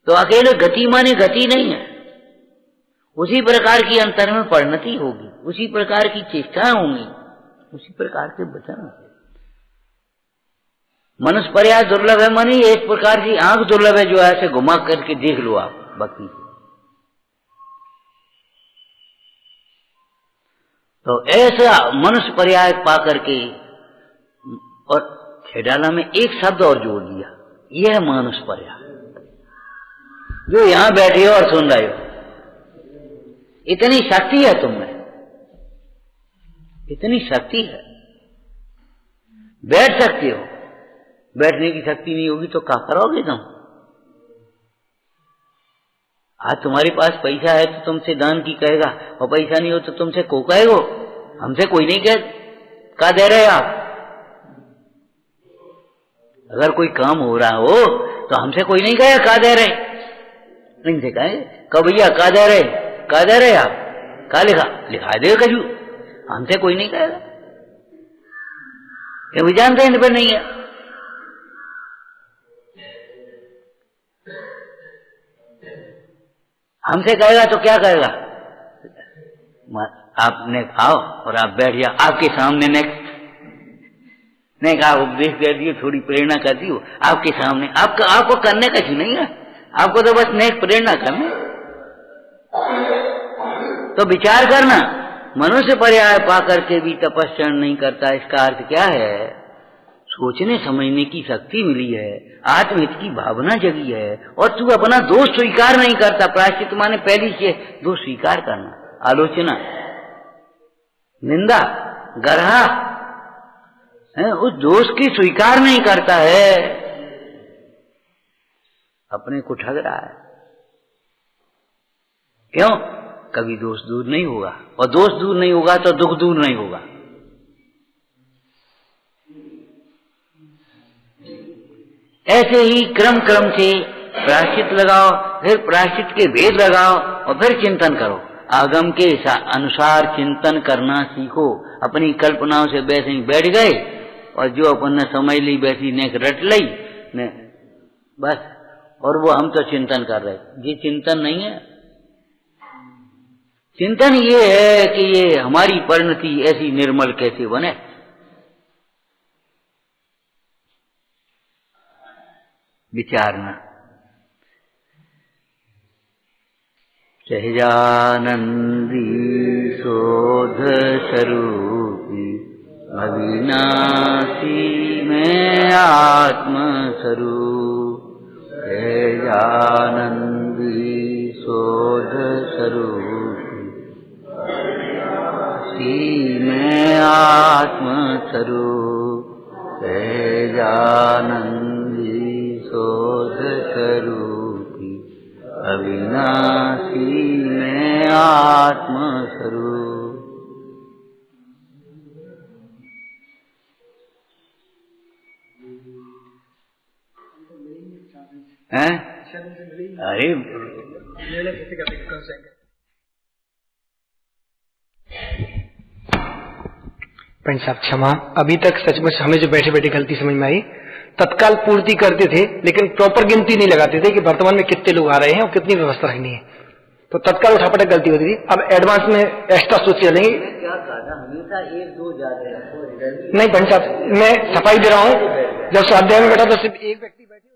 तो अकेले गति माने गति नहीं है, उसी प्रकार की अंतर में परिणति होगी, उसी प्रकार की चेष्टाएं होंगी, उसी प्रकार के वचन होंगे। मनुष्य पर्याय दुर्लभ है मानी एक प्रकार की आंख दुर्लभ है, जो ऐसे घुमा करके देख लो आप भक्ति को। तो ऐसा मनुष्य पर्याय पा करके, और खेडाला में एक शब्द और जोड़ दिया, यह है मनुष्य पर्याय। जो यहां बैठे हो और सुन रहे हो, इतनी शक्ति है तुम में, इतनी शक्ति है, बैठ सकते हो। बैठने की शक्ति नहीं होगी तो क्या करोगे तुम। आज तुम्हारे पास पैसा है तो तुमसे दान की कहेगा, और पैसा नहीं हो तो तुमसे को कहेगो। हमसे कोई नहीं कह दे रहे आप। अगर कोई काम हो रहा हो तो हमसे कोई नहीं कहेगा का दे रहे, इनसे कहेंगे कब भैया का दे रहे आप, का लिखा दे कजू, हमसे कोई नहीं कहेगा क्योंकि जानते इन पर नहीं है। हमसे कहेगा तो क्या कहेगा, आपने खाओ और आप बैठ जाओ, आपके सामने नहीं कहा उपदेश कर दियो, थोड़ी प्रेरणा कर दियो आपके सामने। आपको करने का ही नहीं है, आपको तो बस नेक प्रेरणा करना। तो विचार करना, मनुष्य पर्याय पा करके भी तपस्या नहीं करता, इसका अर्थ क्या है। सोचने समझने की शक्ति मिली है, आत्महित की भावना जगी है, और तू अपना दोष स्वीकार नहीं करता। प्रायश्चित माने पहली चीज दोष स्वीकार करना, आलोचना, निंदा, गर्हा है, उस दोष की स्वीकार नहीं करता है, अपने को ठग रहा है। क्यों? कभी दोष दूर नहीं होगा, और दोष दूर नहीं होगा तो दुख दूर नहीं होगा। ऐसे ही क्रम क्रम से प्रायश्चित लगाओ, फिर प्रायश्चित के भेद लगाओ और फिर चिंतन करो। आगम के अनुसार चिंतन करना सीखो। अपनी कल्पनाओं से वैसे ही बैठ गए और जो अपन ने समझ ली वैसी नेक रट ली ने बस, और वो हम तो चिंतन कर रहे, ये चिंतन नहीं है। चिंतन ये है कि ये हमारी परिणति ऐसी निर्मल कैसे बने। विचारना। सहजानंदी शोध स्वरूपी अविनाशी में आत्म स्वरूप। सहजानंदी शोध स्वरूपी अविनाशी में आत्म स्वरूप। सहजानंदी शोध स्वरूपी अविनाशी में आत्म स्वरूप। हैं? अरे पंच साहब क्षमा, अभी तक सचमुच हमें जो बैठे बैठे गलती समझ में आई, तत्काल पूर्ति करते थे लेकिन प्रॉपर गिनती नहीं लगाते थे कि वर्तमान में कितने लोग आ रहे हैं और कितनी व्यवस्था रखनी है, तो तत्काल उठापटक गलती होती थी। अब एडवांस में एक्स्ट्रा सोच चलेंगे। हमेशा एक दो जाते हैं। नहीं पंच साहब, मैं सफाई दे रहा हूँ, जब स्वाध्याय में बैठा तो सिर्फ एक व्यक्ति बैठे,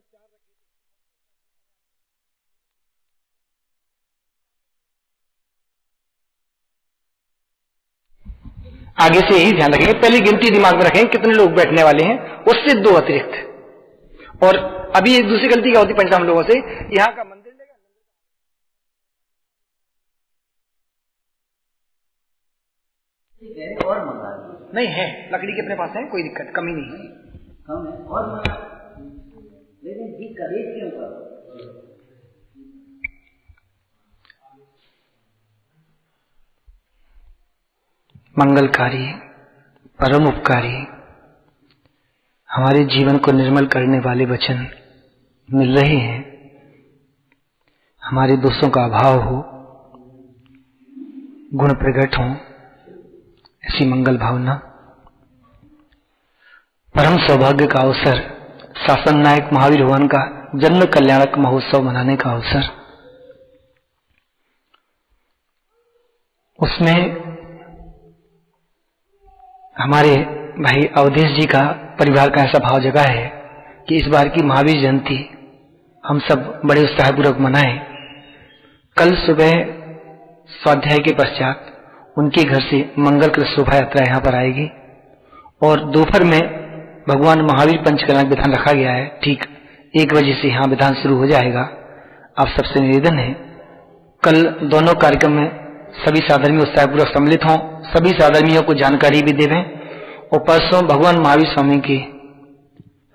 आगे से यही ध्यान रखेंगे। पहली गिनती दिमाग में रखेंगे कितने लोग बैठने वाले हैं, उससे दो अतिरिक्त। और अभी एक दूसरी गलती क्या होती पंच साहब हम लोगों से, यहाँ का मंदिर और मंगा नहीं है, लकड़ी के अपने पास है, कोई दिक्कत कमी नहीं है, कम है और मंगा, लेकिन जी कलेश क्यों करो। मंगलकारी, परम उपकारी, हमारे जीवन को निर्मल करने वाले वचन मिल रहे हैं। हमारे दोषों का अभाव हो, गुण प्रकट हो, ऐसी मंगल भावना, परम सौभाग्य का अवसर, शासन नायक महावीर भगवान का जन्म कल्याणक महोत्सव मनाने का अवसर। उसमें हमारे भाई अवधेश जी का परिवार का ऐसा भाव जगा है कि इस बार की महावीर जयंती हम सब बड़े उत्साहपूर्वक मनाएं। कल सुबह स्वाध्याय के पश्चात उनके घर से मंगल कृत शोभा यात्रा यहाँ पर आएगी और दोपहर में भगवान महावीर पंचकल्याण विधान रखा गया है। ठीक 1 बजे से यहाँ विधान शुरू हो जाएगा। आप सबसे निवेदन है कल दोनों कार्यक्रम में सभी साधर्मी उत्साहपूर्वक सम्मिलित हों, सभी साधर्मियों को जानकारी भी देवें और परसों भगवान महावीर स्वामी की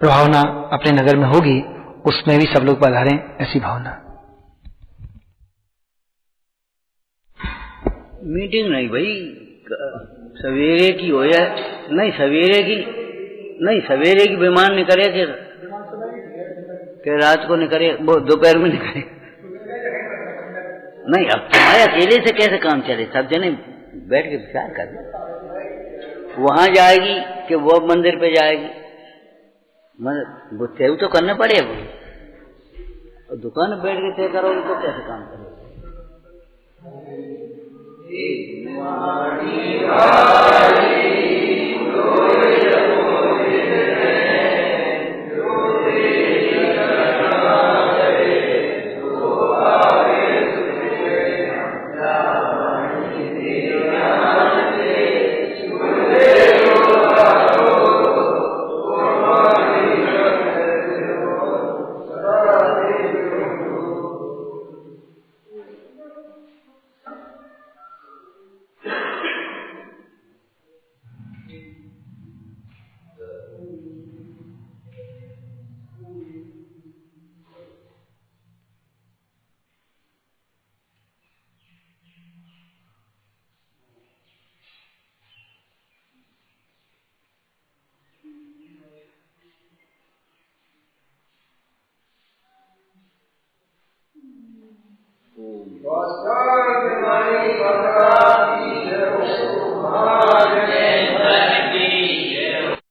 प्रभावना अपने नगर में होगी, उसमें भी सब लोग पधारें, ऐसी भावना। मीटिंग नहीं भाई, सवेरे की हो या नहीं, सवेरे की विमान निकले कि रात को निकले, वो दोपहर में निकले। नहीं, अब तुम्हारे अकेले से कैसे काम चले, सब जने बैठ के विचार कर। वहां जाएगी कि वो मंदिर पे जाएगी, वो तय तो करने पड़े। वो दुकान में बैठ के तय करोगे तो कैसे काम करोगे। Boston,